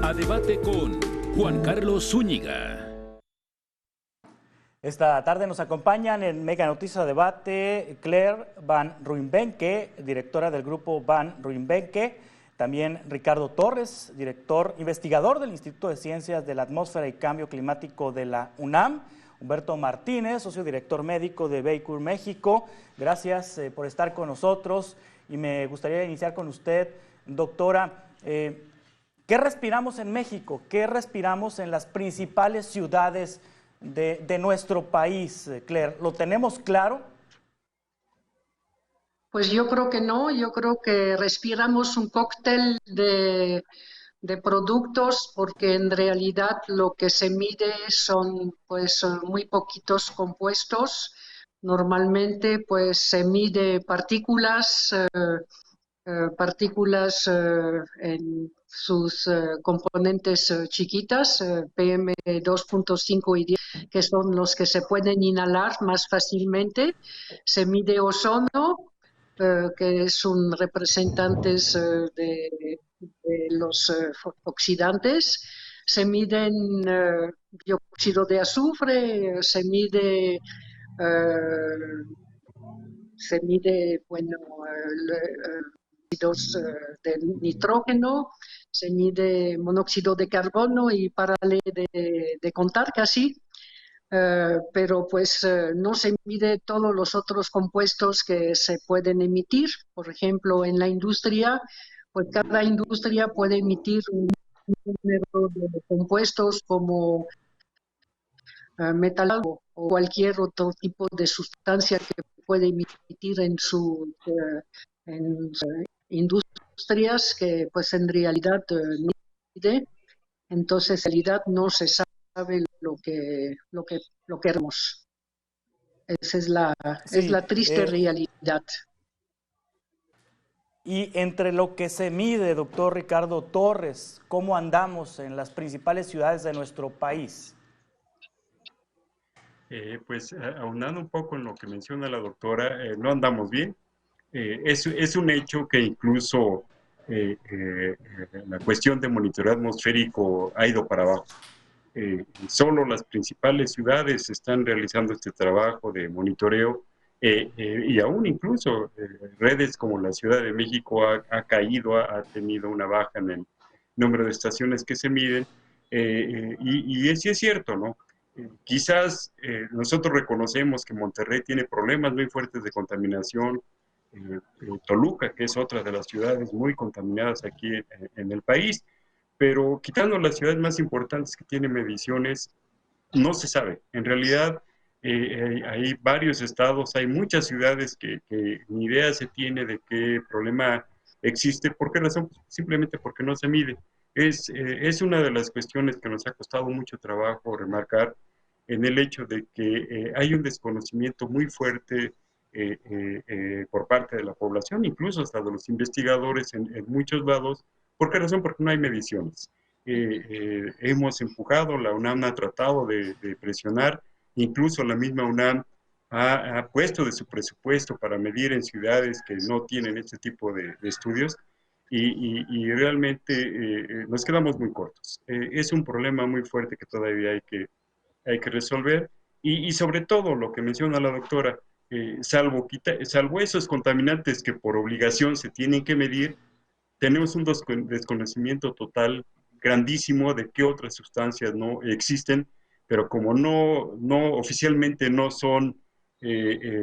A debate con Juan Carlos Zúñiga. Esta tarde nos acompañan en Mega Noticias Debate Claire Van Ruijbeke, directora del grupo Van Ruijbeke, también Ricardo Torres, investigador del Instituto de Ciencias de la Atmósfera y Cambio Climático de la UNAM, Humberto Martínez, socio director médico de Baker México. Gracias por estar con nosotros y me gustaría iniciar con usted, doctora. ¿Qué respiramos en México? ¿Qué respiramos en las principales ciudades de nuestro país, Claire? ¿Lo tenemos claro? Pues yo creo que no, yo creo que respiramos un cóctel de productos, porque en realidad lo que se mide son pues muy poquitos compuestos. Normalmente pues se mide partículas, en sus componentes chiquitas, PM2.5 y 10, que son los que se pueden inhalar más fácilmente. Se mide ozono, que es un representante de los oxidantes. Se miden dióxido de azufre, se mide bueno, óxidos de nitrógeno, se mide monóxido de carbono y párale de contar casi. Pero pues no se mide todos los otros compuestos que se pueden emitir. Por ejemplo, en la industria, pues cada industria puede emitir un número de compuestos como metal o cualquier otro tipo de sustancia que puede emitir en sus industrias, que pues en realidad no mide. Entonces en realidad no se sabe lo que haremos. Esa es la triste realidad. Y entre lo que se mide, doctor Ricardo Torres, ¿cómo andamos en las principales ciudades de nuestro país? Pues aunando un poco en lo que menciona la doctora, no andamos bien. Es un hecho que incluso la cuestión de monitoreo atmosférico ha ido para abajo. Solo las principales ciudades están realizando este trabajo de monitoreo, y aún incluso redes como la Ciudad de México ha caído, ha tenido una baja en el número de estaciones que se miden, y sí es cierto, ¿no? Quizás nosotros reconocemos que Monterrey tiene problemas muy fuertes de contaminación, Toluca, que es otra de las ciudades muy contaminadas aquí en el país, pero quitando las ciudades más importantes que tienen mediciones, no se sabe. En realidad hay varios estados, hay muchas ciudades que ni idea se tiene de qué problema existe. ¿Por qué razón? Pues simplemente porque no se mide. Es una de las cuestiones que nos ha costado mucho trabajo remarcar, en el hecho de que hay un desconocimiento muy fuerte por parte de la población, incluso hasta de los investigadores en muchos lados. ¿Por qué razón? Porque no hay mediciones. Hemos empujado, la UNAM ha tratado de presionar, incluso la misma UNAM ha puesto de su presupuesto para medir en ciudades que no tienen este tipo de estudios, y realmente nos quedamos muy cortos. Es un problema muy fuerte que todavía hay que resolver, y sobre todo lo que menciona la doctora, salvo esos contaminantes que por obligación se tienen que medir, tenemos un desconocimiento total grandísimo de qué otras sustancias no existen, pero como no oficialmente no son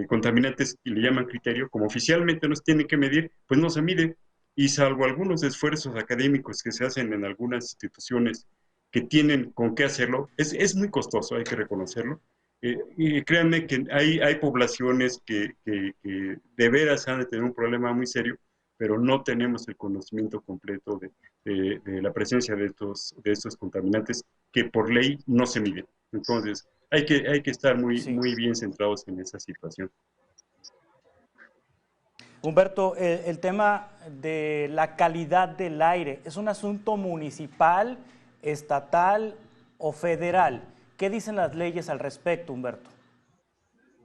contaminantes y le llaman criterio, como oficialmente no se tienen que medir, pues no se mide, y salvo algunos esfuerzos académicos que se hacen en algunas instituciones que tienen con qué hacerlo, es muy costoso, hay que reconocerlo. Y créanme que hay poblaciones que de veras han de tener un problema muy serio, pero no tenemos el conocimiento completo de la presencia de estos contaminantes que por ley no se miden. Entonces, hay que estar muy bien centrados en esa situación. Humberto, el tema de la calidad del aire, ¿es un asunto municipal, estatal o federal? ¿Qué dicen las leyes al respecto, Humberto?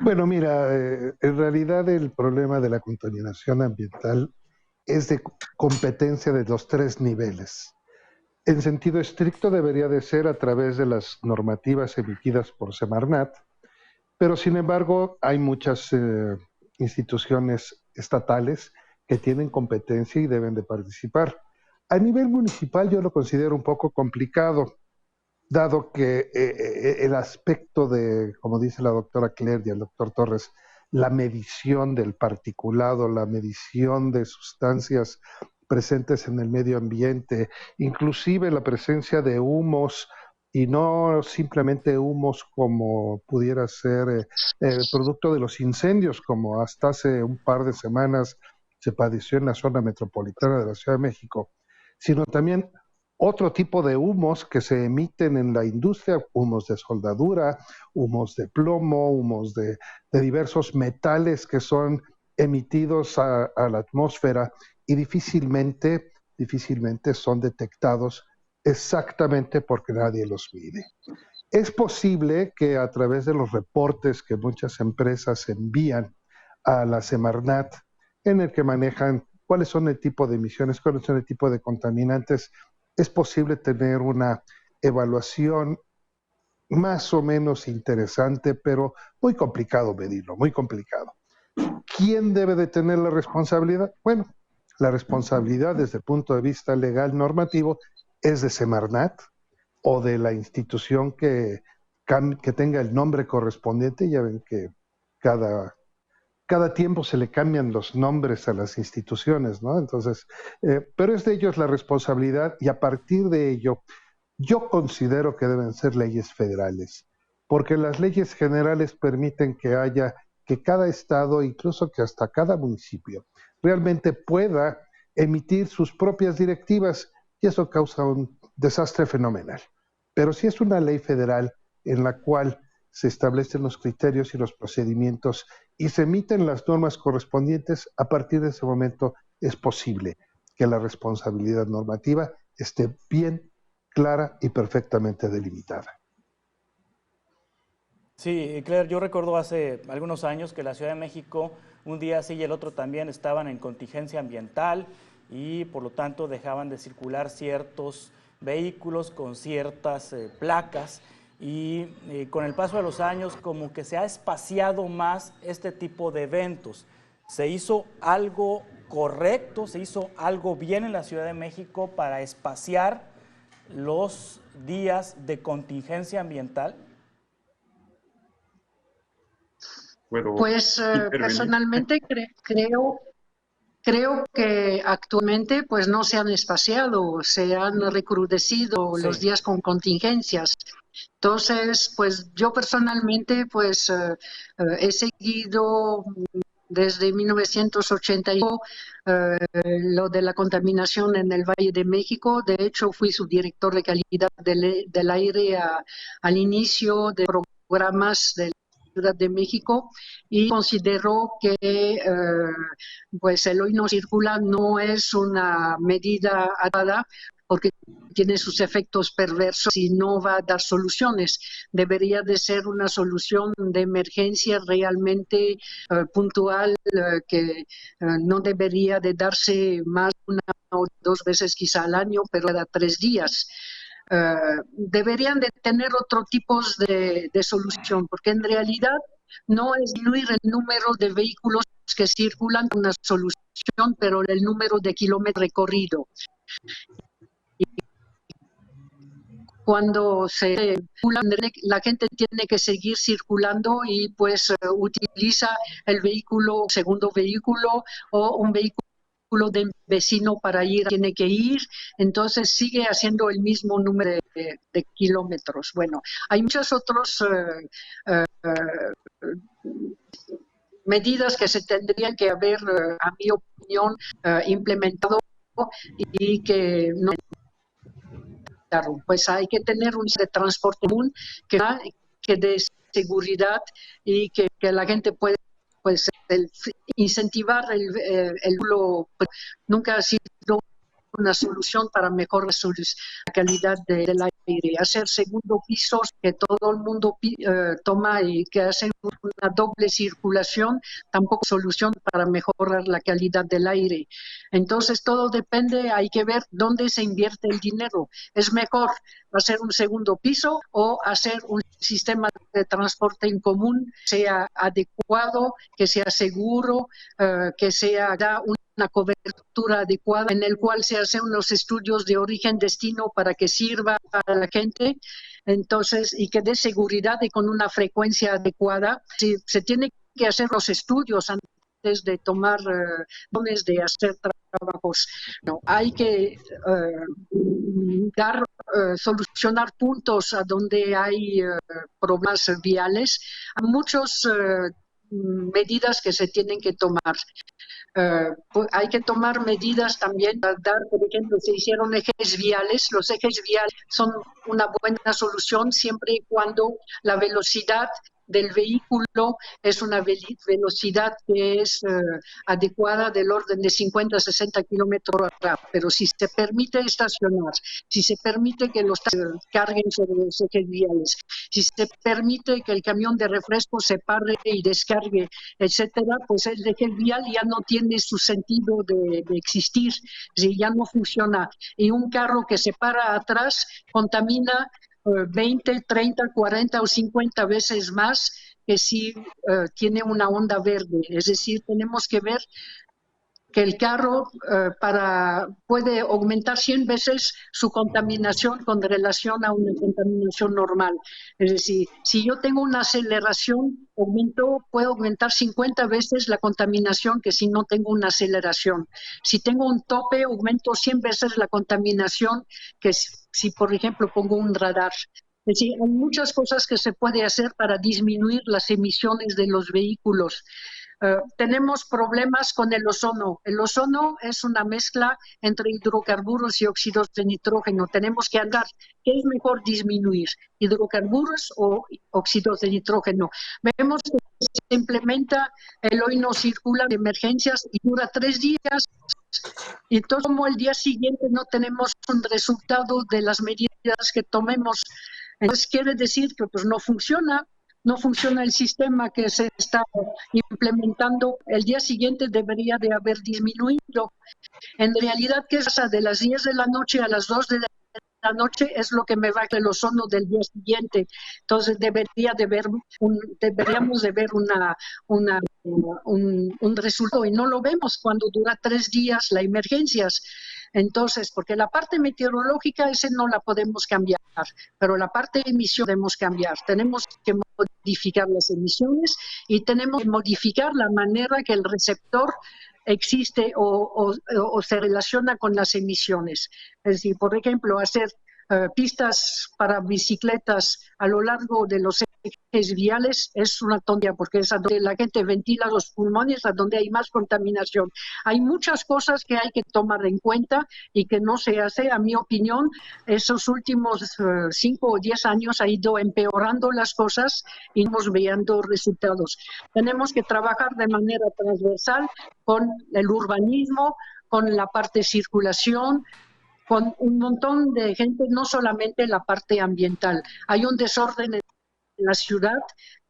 Bueno, mira, en realidad el problema de la contaminación ambiental es de competencia de los tres niveles. En sentido estricto debería de ser a través de las normativas emitidas por Semarnat, pero sin embargo hay muchas instituciones estatales que tienen competencia y deben de participar. A nivel municipal yo lo considero un poco complicado, dado que el aspecto de, como dice la doctora Claire y el doctor Torres, la medición del particulado, la medición de sustancias presentes en el medio ambiente, inclusive la presencia de humos, y no simplemente humos como pudiera ser el producto de los incendios, como hasta hace un par de semanas se padeció en la zona metropolitana de la Ciudad de México, sino también otro tipo de humos que se emiten en la industria, humos de soldadura, humos de plomo, humos de diversos metales que son emitidos a la atmósfera y difícilmente son detectados exactamente porque nadie los mide. Es posible que a través de los reportes que muchas empresas envían a la Semarnat, en el que manejan cuáles son el tipo de emisiones, cuáles son el tipo de contaminantes, es posible tener una evaluación más o menos interesante, pero muy complicado medirlo, muy complicado. ¿Quién debe de tener la responsabilidad? Bueno, la responsabilidad desde el punto de vista legal normativo es de Semarnat o de la institución que tenga el nombre correspondiente. Ya ven que cada tiempo se le cambian los nombres a las instituciones, ¿no? Entonces, pero es de ellos la responsabilidad y a partir de ello, yo considero que deben ser leyes federales, porque las leyes generales permiten que cada estado, incluso que hasta cada municipio, realmente pueda emitir sus propias directivas y eso causa un desastre fenomenal. Pero si es una ley federal en la cual se establecen los criterios y los procedimientos y se emiten las normas correspondientes, a partir de ese momento es posible que la responsabilidad normativa esté bien clara y perfectamente delimitada. Sí, Claire, yo recuerdo hace algunos años que la Ciudad de México, un día sí y el otro también, estaban en contingencia ambiental y por lo tanto dejaban de circular ciertos vehículos con ciertas placas. Y con el paso de los años como que se ha espaciado más este tipo de eventos. ¿Se hizo algo correcto, se hizo algo bien en la Ciudad de México para espaciar los días de contingencia ambiental? Pues personalmente creo que actualmente pues no se han espaciado, se han recrudecido los días con contingencias. Entonces, pues yo personalmente pues he seguido desde 1981 lo de la contaminación en el Valle de México. De hecho, fui subdirector de calidad del aire al inicio de programas del Ciudad de México y considero que pues el hoy no circula no es una medida adecuada porque tiene sus efectos perversos y no va a dar soluciones. Debería de ser una solución de emergencia realmente puntual que no debería de darse más una o dos veces quizá al año, pero cada 3 días. Deberían de tener otro tipo de solución, porque en realidad no es disminuir el número de vehículos que circulan una solución, pero el número de kilómetros recorrido. Cuando se circula, la gente tiene que seguir circulando y pues utiliza el segundo vehículo o un vehículo de vecino para ir, tiene que ir, entonces sigue haciendo el mismo número de kilómetros. Bueno, hay muchas otras medidas que se tendrían que haber, a mi opinión, implementado y que no. Pues hay que tener un de transporte común que dé seguridad y que la gente puede pues incentivar el nunca ha sido una solución para mejorar la calidad del aire. Hacer segundo pisos que todo el mundo toma y que hacen una doble circulación, tampoco solución para mejorar la calidad del aire. Entonces todo depende, hay que ver dónde se invierte el dinero. ¿Es mejor hacer un segundo piso o hacer un sistema de transporte en común que sea adecuado, que sea seguro, que sea una cobertura adecuada, en el cual se hacen unos estudios de origen-destino para que sirva a la gente, entonces, y que dé seguridad y con una frecuencia adecuada? Si se tiene que hacer los estudios antes de tomar de hacer trabajos. No, hay que solucionar puntos a donde hay problemas viales. Hay muchas medidas que se tienen que tomar. Hay que tomar medidas también para dar, por ejemplo, se hicieron ejes viales. Los ejes viales son una buena solución siempre y cuando la velocidad del vehículo es una velocidad que es adecuada, del orden de 50 a 60 kilómetros por hora. Pero si se permite estacionar, si se permite que los carguen sobre los ejes viales, si se permite que el camión de refresco se pare y descargue, etcétera, pues el eje vial ya no tiene su sentido de existir, si ya no funciona. Y un carro que se para atrás contamina 20, 30, 40 o 50 veces más que si tiene una onda verde. Es decir, tenemos que ver que el carro puede aumentar 100 veces su contaminación con relación a una contaminación normal. Es decir, si yo tengo una aceleración, puedo aumentar 50 veces la contaminación que si no tengo una aceleración. Si tengo un tope, aumento 100 veces la contaminación que si por ejemplo, pongo un radar. Es decir, hay muchas cosas que se puede hacer para disminuir las emisiones de los vehículos. Tenemos problemas con el ozono. El ozono es una mezcla entre hidrocarburos y óxidos de nitrógeno. Tenemos que andar. ¿Qué es mejor disminuir? ¿Hidrocarburos o óxidos de nitrógeno? Vemos que se implementa el hoy no circula de emergencias y dura 3 días. Y entonces, como el día siguiente no tenemos un resultado de las medidas que tomemos, entonces quiere decir que pues no funciona el sistema que se está implementando. El día siguiente debería de haber disminuido. En realidad, ¿qué pasa? De las 10 de la noche a las 2 de la noche es lo que me baja el ozono del día siguiente. Entonces deberíamos de ver un resultado, y no lo vemos cuando dura 3 días las emergencias. Entonces, porque la parte meteorológica ese no la podemos cambiar, pero la parte de emisión podemos cambiar. Tenemos que modificar las emisiones y tenemos que modificar la manera que el receptor existe o se relaciona con las emisiones. Es decir, por ejemplo, hacer pistas para bicicletas a lo largo de los ejes viales es una tontería, porque es a donde la gente ventila los pulmones, a donde hay más contaminación. Hay muchas cosas que hay que tomar en cuenta y que no se hace. A mi opinión, esos últimos 5 o 10 años ha ido empeorando las cosas y no estamos viendo resultados. Tenemos que trabajar de manera transversal con el urbanismo, con la parte de circulación, con un montón de gente, no solamente la parte ambiental. Hay un desorden en la ciudad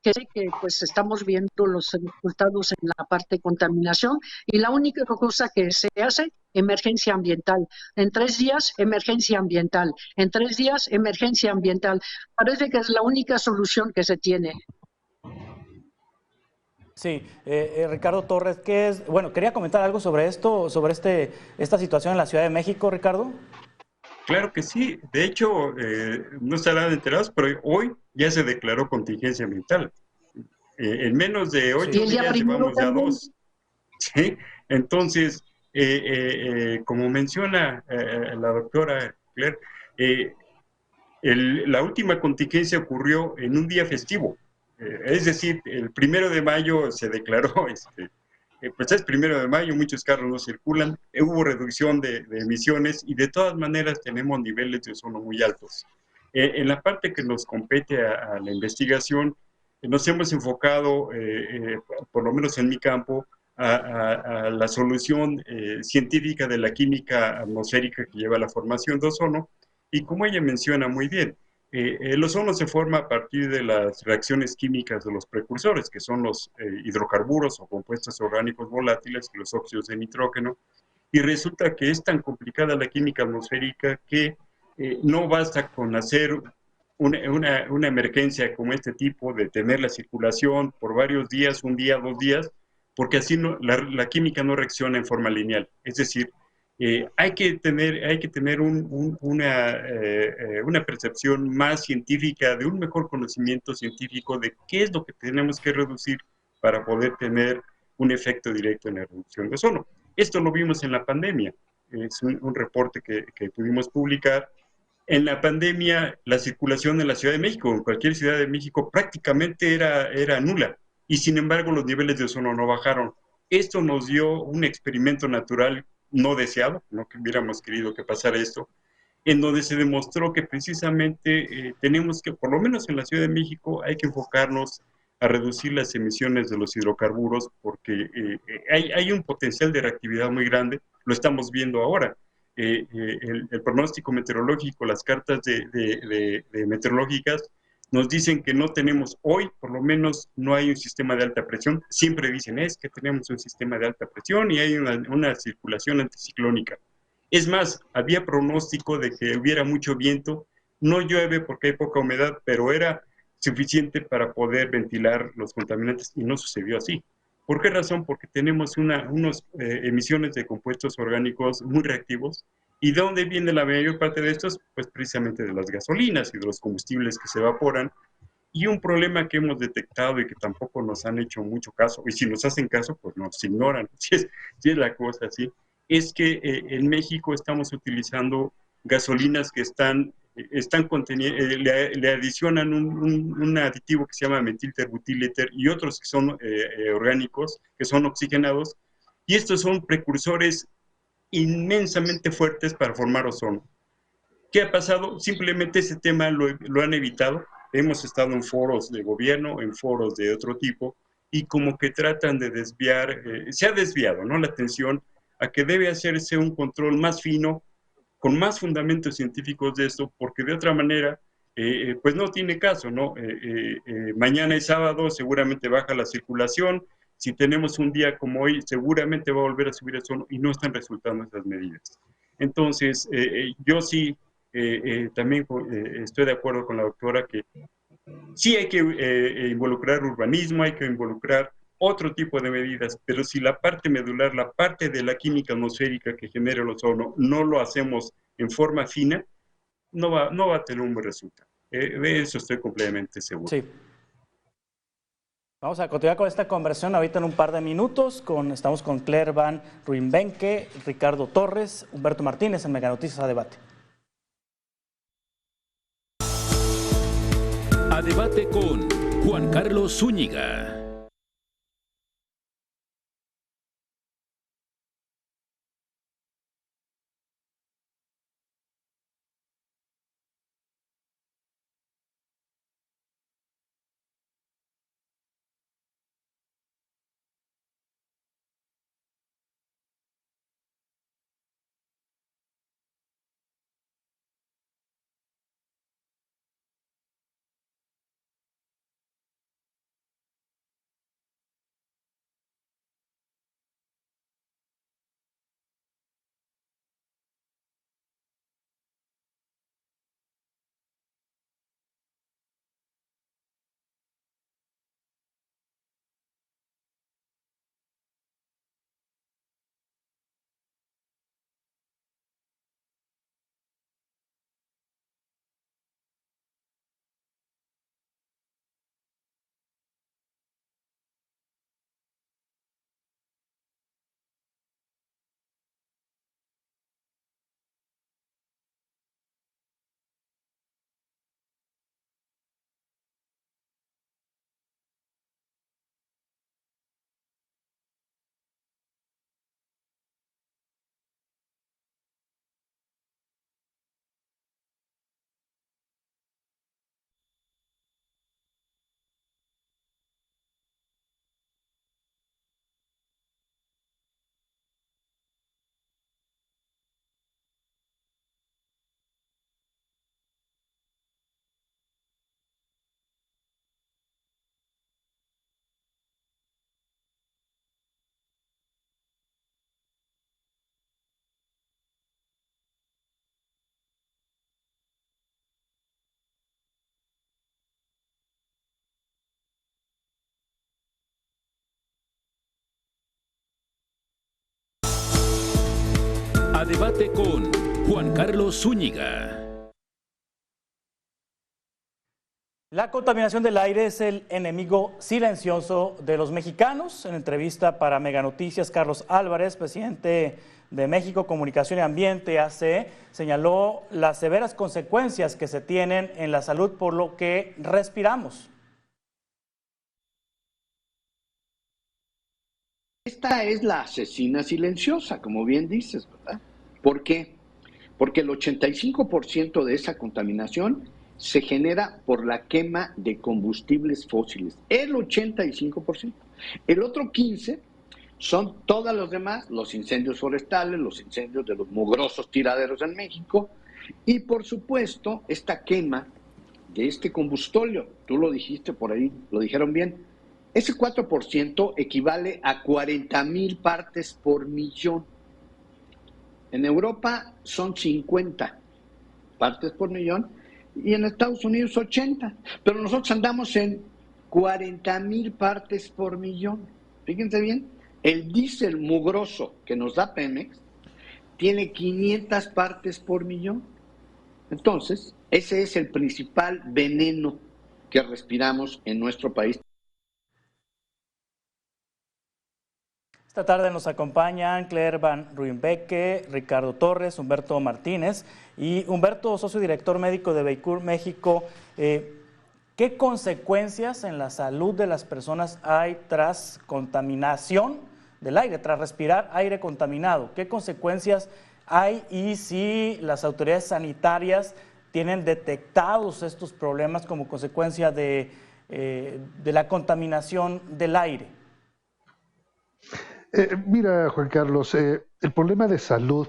que pues estamos viendo los resultados en la parte de contaminación, y la única cosa que se hace, emergencia ambiental. En 3 días, emergencia ambiental. En 3 días, emergencia ambiental. Parece que es la única solución que se tiene. Sí, Ricardo Torres, quería comentar algo sobre esto, sobre esta situación en la Ciudad de México, Ricardo. Claro que sí. De hecho, no estarán enterados, pero hoy ya se declaró contingencia ambiental. En menos de 8 días llevamos ya 2. ¿Sí? Entonces, como menciona la doctora Claire, la última contingencia ocurrió en un día festivo. Es decir, el 1 de mayo se declaró, pues es 1 de mayo, muchos carros no circulan, hubo reducción de emisiones y de todas maneras tenemos niveles de ozono muy altos. En la parte que nos compete a la investigación, nos hemos enfocado, por lo menos en mi campo, a la solución científica de la química atmosférica que lleva a la formación de ozono, y como ella menciona muy bien, El ozono se forma a partir de las reacciones químicas de los precursores, que son los hidrocarburos o compuestos orgánicos volátiles y los óxidos de nitrógeno, y resulta que es tan complicada la química atmosférica que no basta con hacer una emergencia como este tipo, de tener la circulación por varios días, un día, 2 días, porque así no, la química no reacciona en forma lineal. Es decir, hay que tener una percepción más científica, de un mejor conocimiento científico de qué es lo que tenemos que reducir para poder tener un efecto directo en la reducción de ozono. Esto lo vimos en la pandemia, es un reporte que pudimos publicar. En la pandemia, la circulación en la Ciudad de México, en cualquier ciudad de México, prácticamente era nula, y sin embargo los niveles de ozono no bajaron. Esto nos dio un experimento natural no deseado, no que hubiéramos querido que pasara esto, en donde se demostró que precisamente tenemos que, por lo menos en la Ciudad de México, hay que enfocarnos a reducir las emisiones de los hidrocarburos, porque hay un potencial de reactividad muy grande, lo estamos viendo ahora. El pronóstico meteorológico, las cartas de meteorológicas nos dicen que no tenemos hoy, por lo menos no hay un sistema de alta presión. Siempre dicen es que tenemos un sistema de alta presión y hay una circulación anticiclónica. Es más, había pronóstico de que hubiera mucho viento, no llueve porque hay poca humedad, pero era suficiente para poder ventilar los contaminantes, y no sucedió así. ¿Por qué razón? Porque tenemos unas emisiones de compuestos orgánicos muy reactivos. ¿Y de dónde viene la mayor parte de estos? Pues precisamente de las gasolinas y de los combustibles que se evaporan. Y un problema que hemos detectado y que tampoco nos han hecho mucho caso, y si nos hacen caso, pues nos ignoran, si es la cosa así, es que en México estamos utilizando gasolinas que le adicionan un aditivo que se llama metilterbutyléter y otros que son orgánicos, que son oxigenados, y estos son precursores inmensamente fuertes para formar ozono. ¿Qué ha pasado? Simplemente ese tema lo han evitado. Hemos estado en foros de gobierno, en foros de otro tipo, y como que tratan de desviar, se ha desviado, ¿no?, la atención a que debe hacerse un control más fino, con más fundamentos científicos de esto, porque de otra manera, pues no tiene caso, ¿no? Mañana es sábado, seguramente baja la circulación. Si tenemos un día como hoy, seguramente va a volver a subir el ozono, y no están resultando esas medidas. Entonces, yo sí también estoy de acuerdo con la doctora que sí hay que involucrar urbanismo, hay que involucrar otro tipo de medidas, pero si la parte medular, la parte de la química atmosférica que genera el ozono, no lo hacemos en forma fina, no va a tener un buen resultado. De eso estoy completamente seguro. Sí. Vamos a continuar con esta conversación ahorita en un par de minutos. Estamos con Claire Van Ruymbenke, Ricardo Torres, Humberto Martínez en Mega Noticias a Debate. A Debate con Juan Carlos Zúñiga. debate con Juan Carlos Zúñiga. La contaminación del aire es el enemigo silencioso de los mexicanos. En entrevista para Mega Noticias, Carlos Álvarez, presidente de México Comunicación y Ambiente, AC, señaló las severas consecuencias que se tienen en la salud por lo que respiramos. Esta es la asesina silenciosa, como bien dices, ¿verdad? ¿Por qué? Porque el 85% de esa contaminación se genera por la quema de combustibles fósiles, el 85%. El otro 15% son todos los demás, los incendios forestales, los incendios de los mugrosos tiraderos en México y, por supuesto, esta quema de este combustóleo. Tú lo dijiste por ahí, lo dijeron bien. Ese 4% equivale a 40,000 partes por millón. En Europa son 50 partes por millón y en Estados Unidos 80. Pero nosotros andamos en 40,000 partes por millón. Fíjense bien, el diésel mugroso que nos da Pemex tiene 500 partes por millón. Entonces, ese es el principal veneno que respiramos en nuestro país. Esta tarde nos acompañan Claire Van Ruijbeke, Ricardo Torres, Humberto Martínez y Humberto, socio director médico de Becur México. ¿Qué consecuencias en la salud de las personas hay tras contaminación del aire, tras respirar aire contaminado? ¿Qué consecuencias hay y si las autoridades sanitarias tienen detectados estos problemas como consecuencia de la contaminación del aire? Mira, Juan Carlos, el problema de salud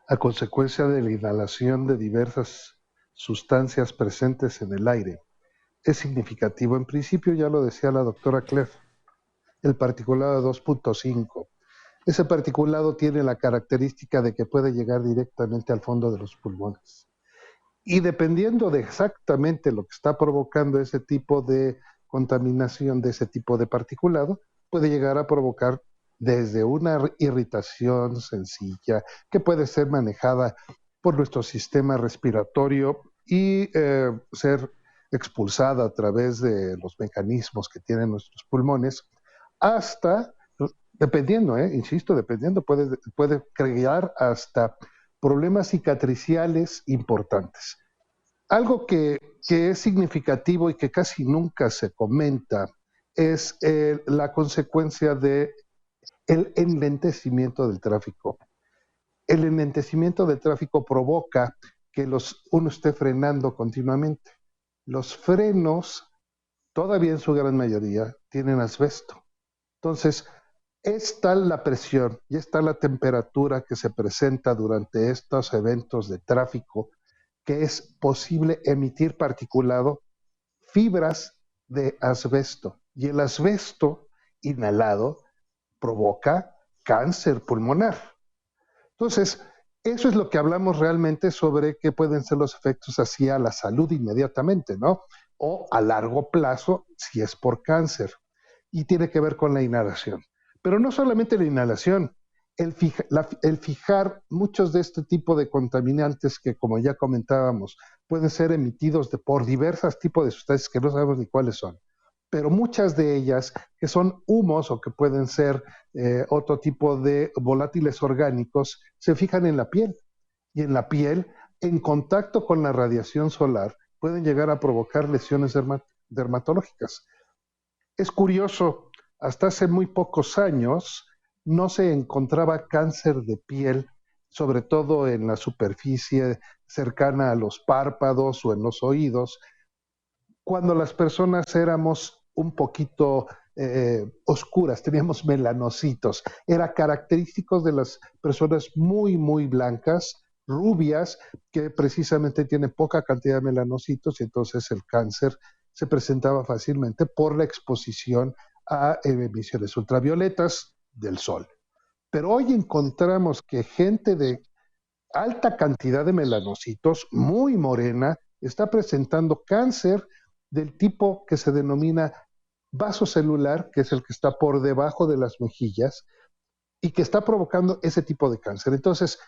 a consecuencia de la inhalación de diversas sustancias presentes en el aire es significativo. En principio, ya lo decía la doctora Claire, el particulado 2.5. Ese particulado tiene la característica de que puede llegar directamente al fondo de los pulmones. Y dependiendo de exactamente lo que está provocando ese tipo de contaminación, de ese tipo de particulado, puede llegar a provocar desde una irritación sencilla que puede ser manejada por nuestro sistema respiratorio y ser expulsada a través de los mecanismos que tienen nuestros pulmones, hasta, dependiendo, insisto, dependiendo, puede crear hasta problemas cicatriciales importantes. Algo que es significativo y que casi nunca se comenta es la consecuencia de el enlentecimiento del tráfico. El enlentecimiento del tráfico provoca que uno esté frenando continuamente. Los frenos, todavía en su gran mayoría, tienen asbesto. Entonces, es tal la presión y es tal la temperatura que se presenta durante estos eventos de tráfico que es posible emitir particulado, fibras de asbesto. Y el asbesto inhalado provoca cáncer pulmonar. Entonces, eso es lo que hablamos realmente sobre qué pueden ser los efectos hacia la salud inmediatamente, ¿no? O a largo plazo, si es por cáncer. Y tiene que ver con la inhalación. Pero no solamente la inhalación, el fijar muchos de este tipo de contaminantes que, como ya comentábamos, pueden ser emitidos por diversos tipos de sustancias que no sabemos ni cuáles son. Pero muchas de ellas que son humos o que pueden ser otro tipo de volátiles orgánicos, se fijan en la piel. Y en la piel, en contacto con la radiación solar, pueden llegar a provocar lesiones dermatológicas. Es curioso, hasta hace muy pocos años no se encontraba cáncer de piel, sobre todo en la superficie cercana a los párpados o en los oídos, cuando las personas éramos un poquito oscuras, teníamos melanocitos. Era característico de las personas muy, muy blancas, rubias, que precisamente tienen poca cantidad de melanocitos y entonces el cáncer se presentaba fácilmente por la exposición a emisiones ultravioletas del sol. Pero hoy encontramos que gente de alta cantidad de melanocitos, muy morena, está presentando cáncer del tipo que se denomina vasocelular, que es el que está por debajo de las mejillas y que está provocando ese tipo de cáncer. Entonces,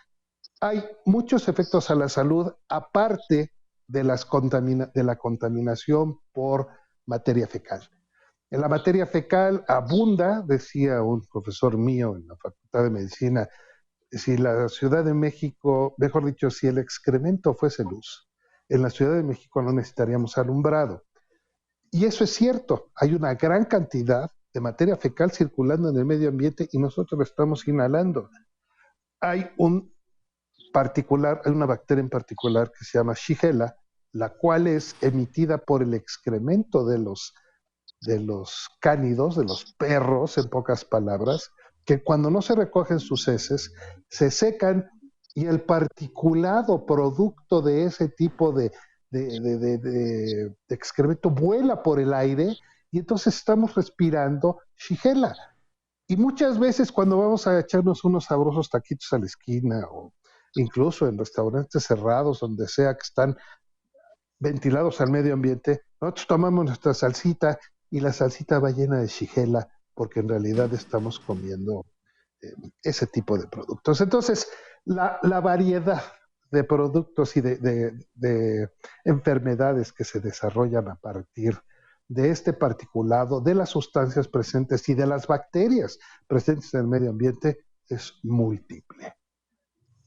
hay muchos efectos a la salud aparte de la contaminación por materia fecal. En la materia fecal abunda, decía un profesor mío en la Facultad de Medicina, si la Ciudad de México, mejor dicho, si el excremento fuese luz, en la Ciudad de México no necesitaríamos alumbrado. Y eso es cierto, hay una gran cantidad de materia fecal circulando en el medio ambiente y nosotros la estamos inhalando. Hay una bacteria en particular que se llama Shigella, la cual es emitida por el excremento de los cánidos, de los perros, en pocas palabras, que cuando no se recogen sus heces, se secan y el particulado producto de ese tipo de excremento vuela por el aire y entonces estamos respirando Shigella. Y muchas veces cuando vamos a echarnos unos sabrosos taquitos a la esquina o incluso en restaurantes cerrados, donde sea que están ventilados al medio ambiente, nosotros tomamos nuestra salsita y la salsita va llena de Shigella porque en realidad estamos comiendo ese tipo de productos. Entonces, la variedad de productos y de enfermedades que se desarrollan a partir de este particulado, de las sustancias presentes y de las bacterias presentes en el medio ambiente es múltiple.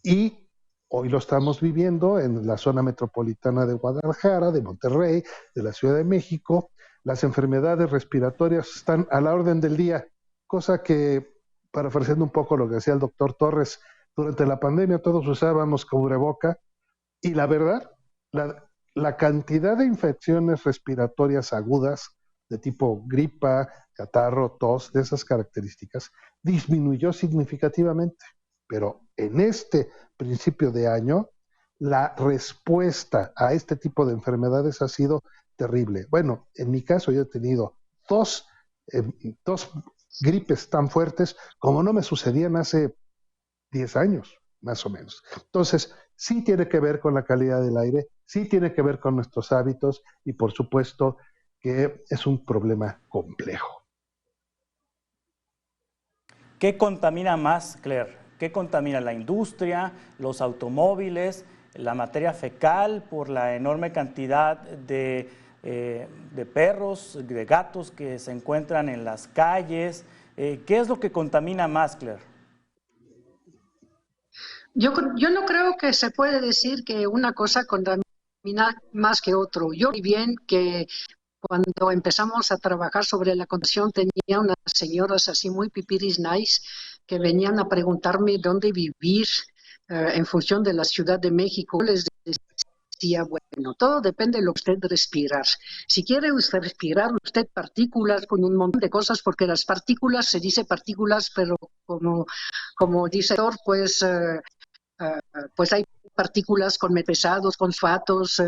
Y hoy lo estamos viviendo en la zona metropolitana de Guadalajara, de Monterrey, de la Ciudad de México. Las enfermedades respiratorias están a la orden del día, cosa que, parafraseando un poco lo que decía el doctor Torres, durante la pandemia todos usábamos cubreboca y la verdad, la cantidad de infecciones respiratorias agudas de tipo gripa, catarro, tos, de esas características, disminuyó significativamente. Pero en este principio de año, la respuesta a este tipo de enfermedades ha sido terrible. Bueno, en mi caso yo he tenido dos gripes tan fuertes como no me sucedían hace 10 años, más o menos. Entonces, sí tiene que ver con la calidad del aire, sí tiene que ver con nuestros hábitos y por supuesto que es un problema complejo. ¿Qué contamina más, Claire? ¿Qué contamina? ¿La industria, los automóviles, la materia fecal por la enorme cantidad de perros, de gatos que se encuentran en las calles? ¿Qué es lo que contamina más, Claire? Yo no creo que se puede decir que una cosa contamina más que otro. Yo vi bien que cuando empezamos a trabajar sobre la contaminación tenía unas señoras así muy pipiris nice que venían a preguntarme dónde vivir en función de la Ciudad de México. Les decía, bueno, todo depende de lo que usted respirar. Si quiere usted respirar usted partículas con un montón de cosas, porque las partículas, se dice partículas, pero como dice el doctor, pues hay partículas con pesados, con fosfatos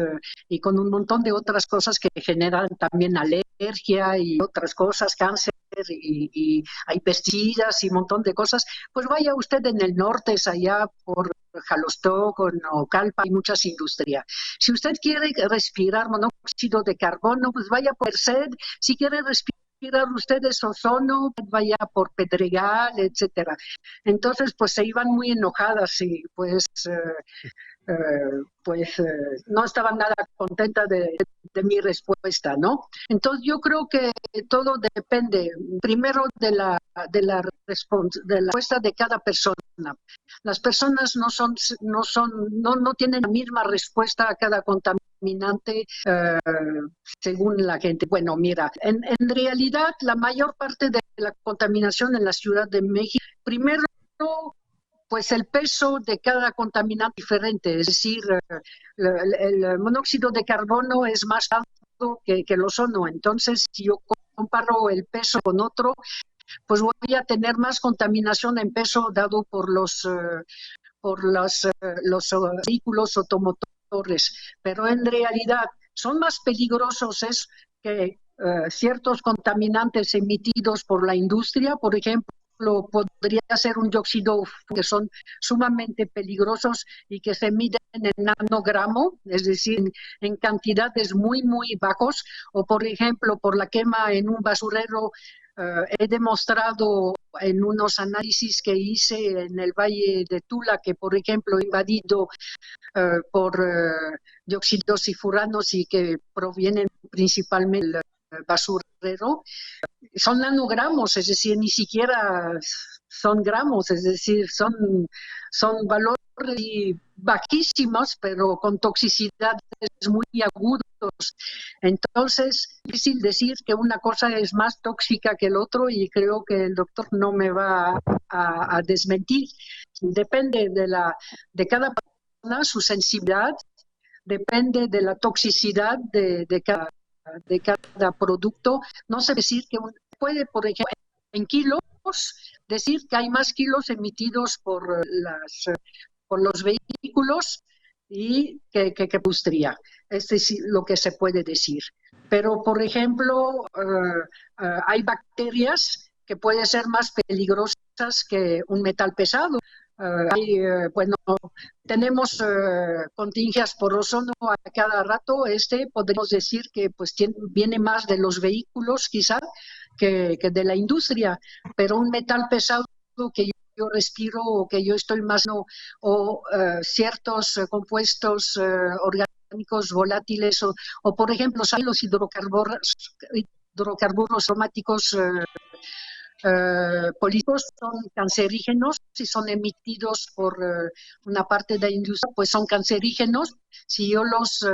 y con un montón de otras cosas que generan también alergia y otras cosas, cáncer y hay pesticidas y un montón de cosas. Pues vaya usted en el norte, es allá por Jalostoc o Naucalpan, hay muchas industrias. Si usted quiere respirar monóxido de carbono, pues vaya por Merced. Si quiere respirar ustedes ozono, vaya por Pedregal, etcétera. Entonces, pues se iban muy enojadas y pues no estaban nada contentas de mi respuesta, ¿no? Entonces yo creo que todo depende primero de la respuesta de cada persona. Las personas no tienen la misma respuesta a cada contaminante según la gente. Bueno, mira, en realidad la mayor parte de la contaminación en la Ciudad de México, primero, pues el peso de cada contaminante es diferente, es decir, el monóxido de carbono es más alto que el ozono. Entonces, si yo comparo el peso con otro, pues voy a tener más contaminación en peso dado por los vehículos automotores. Pero en realidad son más peligrosos que ciertos contaminantes emitidos por la industria, por ejemplo, podría ser un dióxido que son sumamente peligrosos y que se miden en nanogramo, es decir, en cantidades muy, muy bajos, o por ejemplo, por la quema en un basurero He demostrado en unos análisis que hice en el Valle de Tula que, por ejemplo, invadido por dióxidos y furanos y que provienen principalmente del basurero, son nanogramos, es decir, ni siquiera son gramos, es decir, son valores bajísimos, pero con toxicidades muy agudos. Entonces, es difícil decir que una cosa es más tóxica que el otro y creo que el doctor no me va a desmentir. Depende de cada persona, su sensibilidad, depende de la toxicidad de cada producto. No sé decir que puede, por ejemplo, en kilos, decir que hay más kilos emitidos por los vehículos y que industria. Es decir, lo que se puede decir. Pero, por ejemplo, hay bacterias que pueden ser más peligrosas que un metal pesado. Bueno, tenemos contingencias por ozono a cada rato. Podemos decir que pues viene más de los vehículos quizá que de la industria, pero un metal pesado que yo respiro o que yo estoy más o ciertos compuestos orgánicos volátiles o por ejemplo los hidrocarburos aromáticos políticos son cancerígenos. Si son emitidos por una parte de la industria, pues son cancerígenos. Si yo los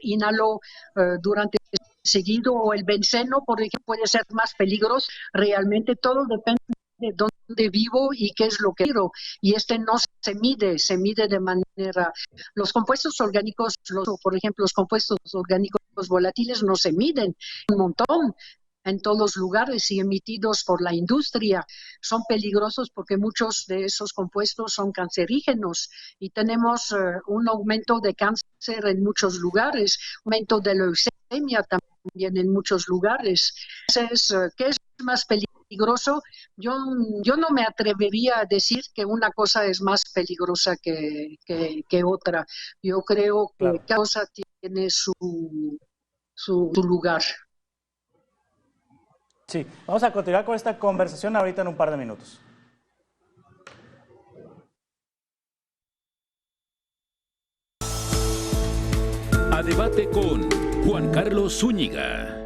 inhalo durante seguido, o el benceno, por ejemplo, puede ser más peligroso. Realmente todo depende de dónde vivo y qué es lo que quiero. Y no se mide de manera... Los compuestos orgánicos, por ejemplo, los compuestos orgánicos volátiles no se miden un montón en todos los lugares y emitidos por la industria. Son peligrosos porque muchos de esos compuestos son cancerígenos y tenemos un aumento de cáncer en muchos lugares, un aumento de leucemia también en muchos lugares. Entonces, ¿qué es más peligroso? Yo no me atrevería a decir que una cosa es más peligrosa que otra. Yo creo que cada cosa tiene su lugar. Sí, vamos a continuar con esta conversación ahorita en un par de minutos. A debate con Juan Carlos Zúñiga.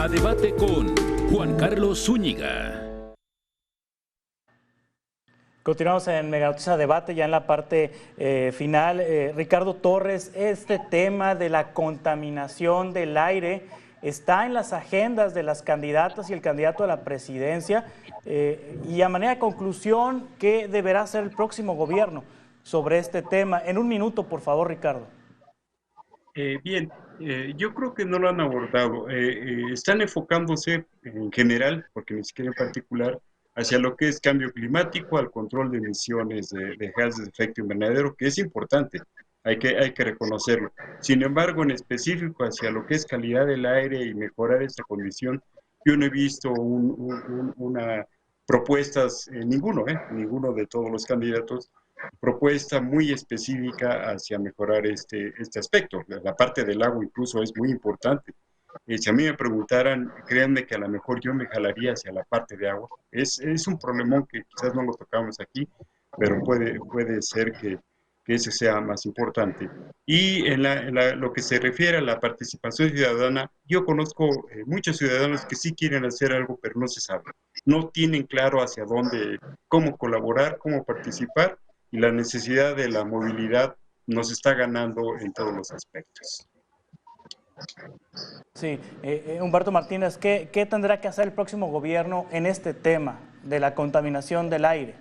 A debate con Juan Carlos Zúñiga. Continuamos en Mega Noticias Debate, ya en la parte final. Ricardo Torres, este tema de la contaminación del aire está en las agendas de las candidatas y el candidato a la presidencia. Y a manera de conclusión, ¿qué deberá hacer el próximo gobierno sobre este tema? En un minuto, por favor, Ricardo. Bien, yo creo que no lo han abordado. Están enfocándose en general, porque ni siquiera en particular, hacia lo que es cambio climático, al control de emisiones de gases de efecto invernadero, que es importante, hay que reconocerlo. Sin embargo, en específico, hacia lo que es calidad del aire y mejorar esta condición, yo no he visto propuestas, ninguno de todos los candidatos, propuesta muy específica hacia mejorar este aspecto. La parte del agua incluso es muy importante. Si a mí me preguntaran, créanme que a lo mejor yo me jalaría hacia la parte de agua. Es un problemón que quizás no lo tocamos aquí, pero puede ser que ese sea más importante. Y en lo que se refiere a la participación ciudadana, yo conozco muchos ciudadanos que sí quieren hacer algo, pero no se sabe. No tienen claro hacia dónde, cómo colaborar, cómo participar, y la necesidad de la movilidad nos está ganando en todos los aspectos. Sí, Humberto Martínez, ¿qué tendrá que hacer el próximo gobierno en este tema de la contaminación del aire?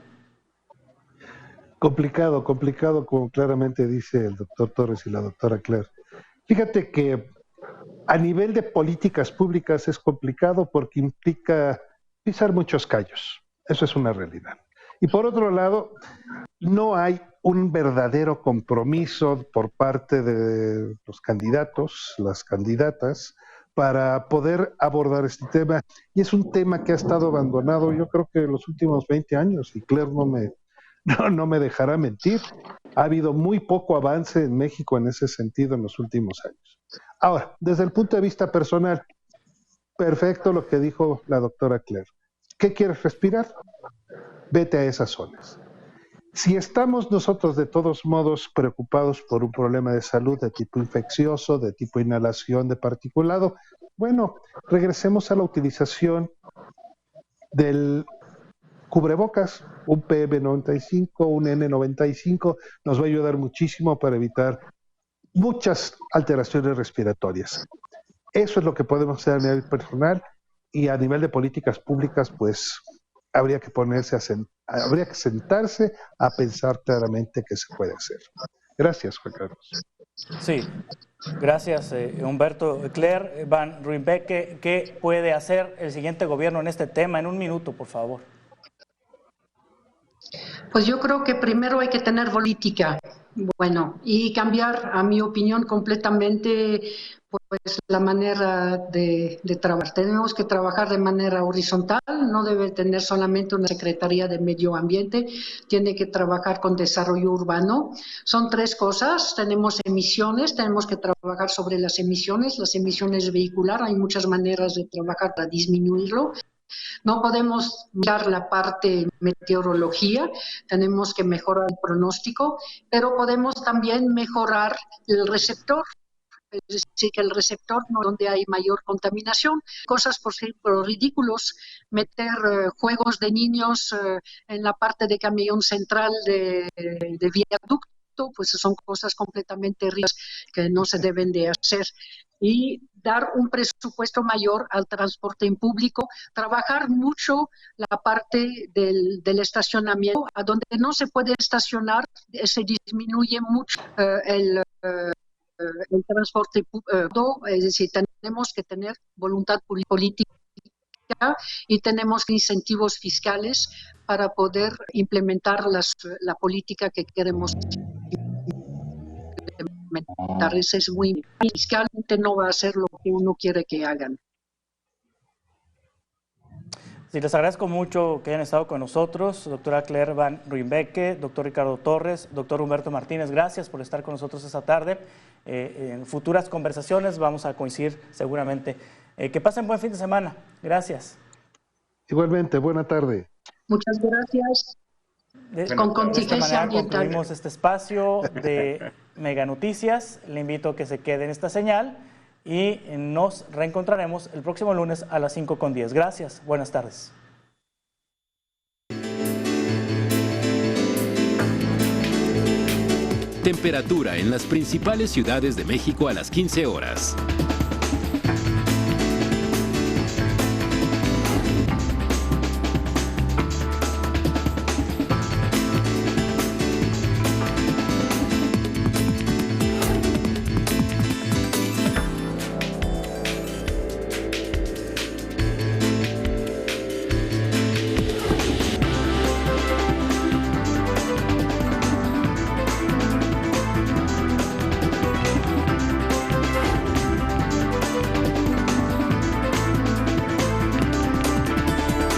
Complicado, como claramente dice el doctor Torres y la doctora Claire. Fíjate que a nivel de políticas públicas es complicado porque implica pisar muchos callos. Eso es una realidad. Y por otro lado, no hay un verdadero compromiso por parte de los candidatos, las candidatas, para poder abordar este tema. Y es un tema que ha estado abandonado, yo creo que en los últimos 20 años, y Claire no me dejará mentir. Ha habido muy poco avance en México en ese sentido en los últimos años. Ahora, desde el punto de vista personal, perfecto lo que dijo la doctora Claire. ¿Qué quieres respirar? Vete a esas zonas. Si estamos nosotros de todos modos preocupados por un problema de salud de tipo infeccioso, de tipo inhalación de particulado, bueno, regresemos a la utilización del cubrebocas, un PM95, un N95, nos va a ayudar muchísimo para evitar muchas alteraciones respiratorias. Eso es lo que podemos hacer a nivel personal, y a nivel de políticas públicas, pues habría que sentarse a pensar claramente qué se puede hacer. Gracias, Juan Carlos. Sí, gracias, Humberto. Claire Van Ruijbeke, ¿qué puede hacer el siguiente gobierno en este tema? En un minuto, por favor. Pues yo creo que primero hay que tener política, bueno, y cambiar, a mi opinión, completamente pues la manera de trabajar. Tenemos que trabajar de manera horizontal, no debe tener solamente una Secretaría de Medio Ambiente, tiene que trabajar con desarrollo urbano. Son tres cosas: tenemos emisiones, tenemos que trabajar sobre las emisiones vehicular, hay muchas maneras de trabajar para disminuirlo. No podemos mirar la parte meteorología, tenemos que mejorar el pronóstico, pero podemos también mejorar el receptor. Es decir, que el receptor no es donde hay mayor contaminación. Cosas, por ejemplo, ridículos, meter juegos de niños en la parte de camión central de viaducto, pues son cosas completamente ridículas que no se deben de hacer. Y dar un presupuesto mayor al transporte en público, trabajar mucho la parte del estacionamiento, a donde no se puede estacionar, se disminuye mucho el transporte público, es decir, tenemos que tener voluntad política y tenemos incentivos fiscales para poder implementar la política que queremos implementar. Eso es muy fiscalmente, no va a ser lo que uno quiere que hagan. Sí, les agradezco mucho que hayan estado con nosotros, doctora Claire Van Ruijbeke, doctor Ricardo Torres, doctor Humberto Martínez, gracias por estar con nosotros esta tarde. En futuras conversaciones vamos a coincidir seguramente. Que pasen buen fin de semana. Gracias. Igualmente, buena tarde. Muchas gracias. Con contingencia ambiental. Concluimos este espacio de Mega Noticias. Le invito a que se quede en esta señal y nos reencontraremos el próximo lunes a las 5:10. Gracias, buenas tardes. Temperatura en las principales ciudades de México a las 15 horas.